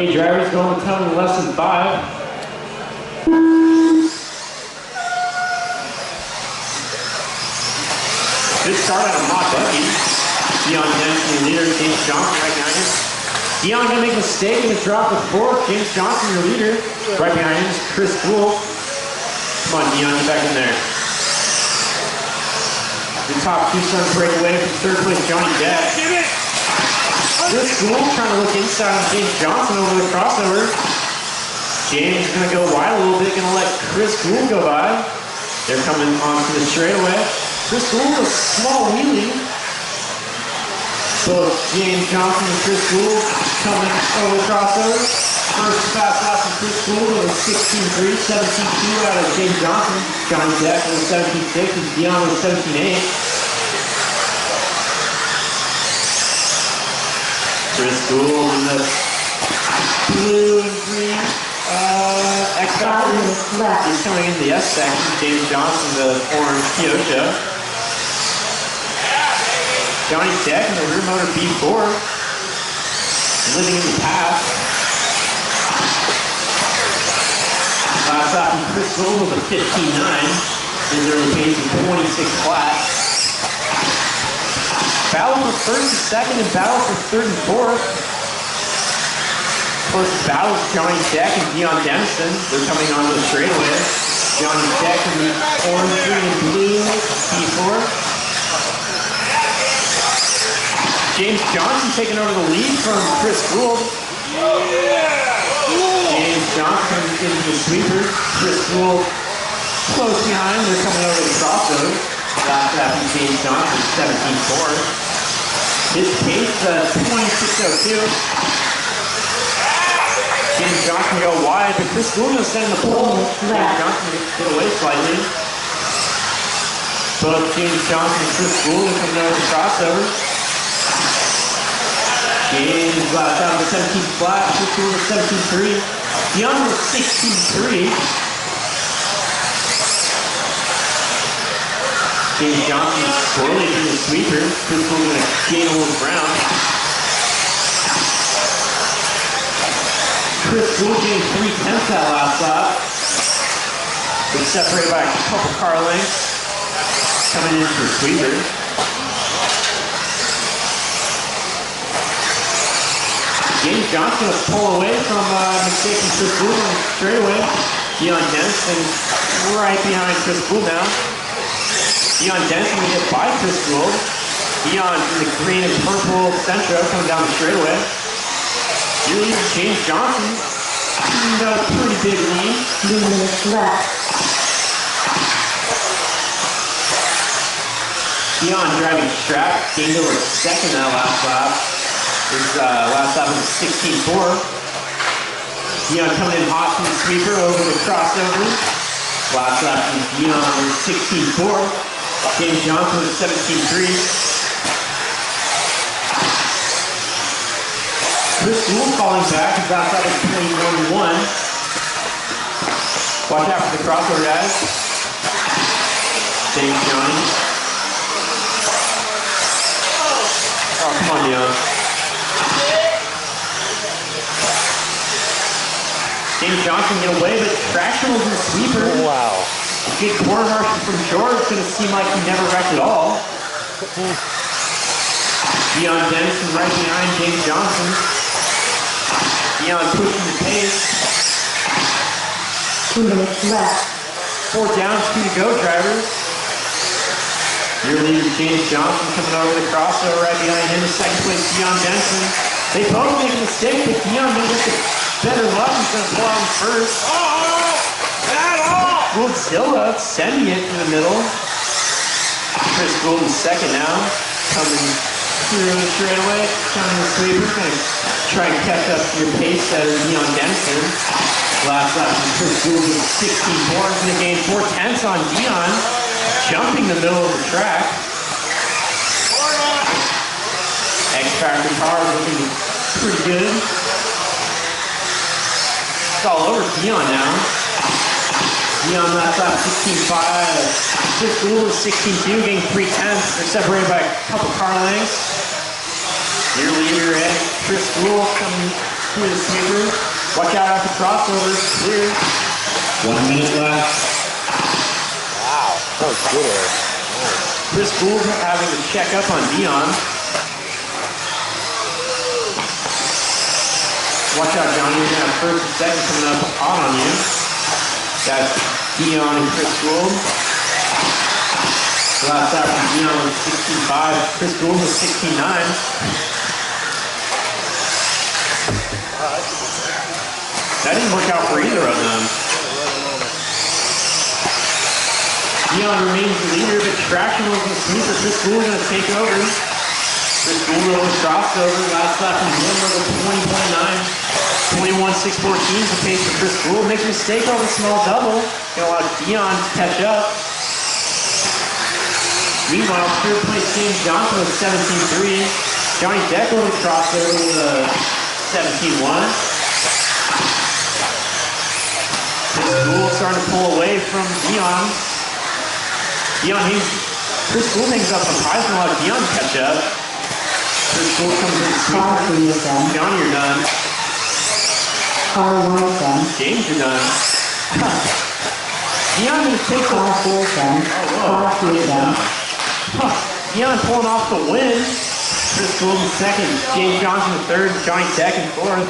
Hey drivers, going to tunnel less than 5. Good start on a hot Buggy. Dion Dempsey, leader, James Johnson right behind him. Dion gonna make a mistake and drop the 4th. James Johnson, your leader. Right behind him is Chris Gould. Come on, Dion, get back in there. The top 2 son break away from 3rd place, Johnny Depp. Chris Gould trying to look inside on James Johnson over the crossover. James is gonna go wide a little bit, gonna let Chris Gould go by. They're coming onto the straightaway. Chris Gould, a small wheelie. Both James Johnson and Chris Gould coming over the crossover. First fast lap from Chris Gould was 16.3, 17.2 out of James Johnson. Johnny Deck was 17.6 and Dion was 17.8. Chris Gould in the blue and green X-Factor is coming in the S section. James Johnson, the orange Kyosho. Johnny Deck in the rear motor B4, living in the past. Last lap from Chris Gould with a 15.9. His early pace is 26 flat. Battle for 1st and 2nd and battle for 3rd and 4th. First battle is Johnny Deck and Dion Dempson. They're coming onto the straightaway. Johnny Deck in the orange, green, and blue B4. James Johnson taking over the lead from Chris Gould. James Johnson into the sweeper. Chris Gould close behind. They're coming over the crossover. Last lap from James Johnson, 17.4. His pace, 26.02. James Johnson go wide, but Chris Gould will send the pole. James Johnson get away slightly. Both James Johnson and Chris Gould are coming over the crossover. James last out of the 17 flat, Chris Gould with 17.3. Dion with 16.3. James Johnson swirling through the sweeper. Chris Gould going to gain a little ground. Chris Gould gained 3/10 that last lap. They're separated by a couple car lengths. Coming in for sweeper. James Johnson will pull away from mistaken Chris Gould on the straightaway. Dion Dempson right behind Chris Gould now. Dion Dempson will get by Chris Gould. Dion in the green and purple Centro coming down the straightaway. Your leader James Johnson got a pretty big lead. 3 minutes left. Dion driving strap, gained over 2nd that last lap. His last lap was 16.4. Dion coming in hot from the sweeper over the crossover. Last lap from Dion was 16.4. James Johnson was 17.3. Chris Gould falling back. His last lap was 21.1. Watch out for the crossover, guys. James Johnson. Oh, come on, Dion. James Johnson get away, but traction was in the sweeper. Wow. Good corner marshal from George. It's going to seem like he never wrecked at all. Dion Dempson right behind James Johnson. Dion pushing the pace. 2 minutes left. 4 down, 2 to go, drivers. Your leader James Johnson coming over the crossover right behind him. In 2nd place, Dion Dempson. They both make a mistake, but Dion made it better luck. He's going to pull out first. Gouldzilla sending it to the middle. Chris Gould in 2nd now. Coming through the straightaway. Coming the sweeper. Going to try and catch up to your pace setter, Dion Dempson. Last lap from Chris Gould with 16.4. Going to gain 4/10 on Dion. Jumping the middle of the track. X-Factor car looking pretty good. It's all over Dion now. Dion last lap 16.5. Chris Gould was 16.2, getting 3/10. They're separated by a couple car lengths. Your leader, Chris Gould, coming to the sweeper. Watch out after crossovers. Clear. 1 minute left. Wow, that was good air. Chris Gould having to check up on Dion. Watch out, Johnny. You're going to have first and second coming up hot on you. That's Dion and Chris Gould. Last out from Dion was 65. Chris Gould was 69. That didn't work out for either of them. Dion remains the leader, but traction was the sweeper. Chris Gould going to take over. Chris Gould over crossover. Last lap from him was a 20.9. 21.614 is the pace for Chris Gould. Makes a mistake on the small double. Going to allow Dion to catch up. Meanwhile, third place James Johnson with 17.3. Johnny Deck over crossover with a 17.1. Chris Gould starting to pull away from Dion. Chris Gould hangs up on Price and allows Dion to catch up. Chris Gould comes in sweeper. Johnny, you're done. James, you're done. Dion going to take the... Dion pulling off the win. Chris Gould in second. James Johnson in third. Johnny Deck in fourth.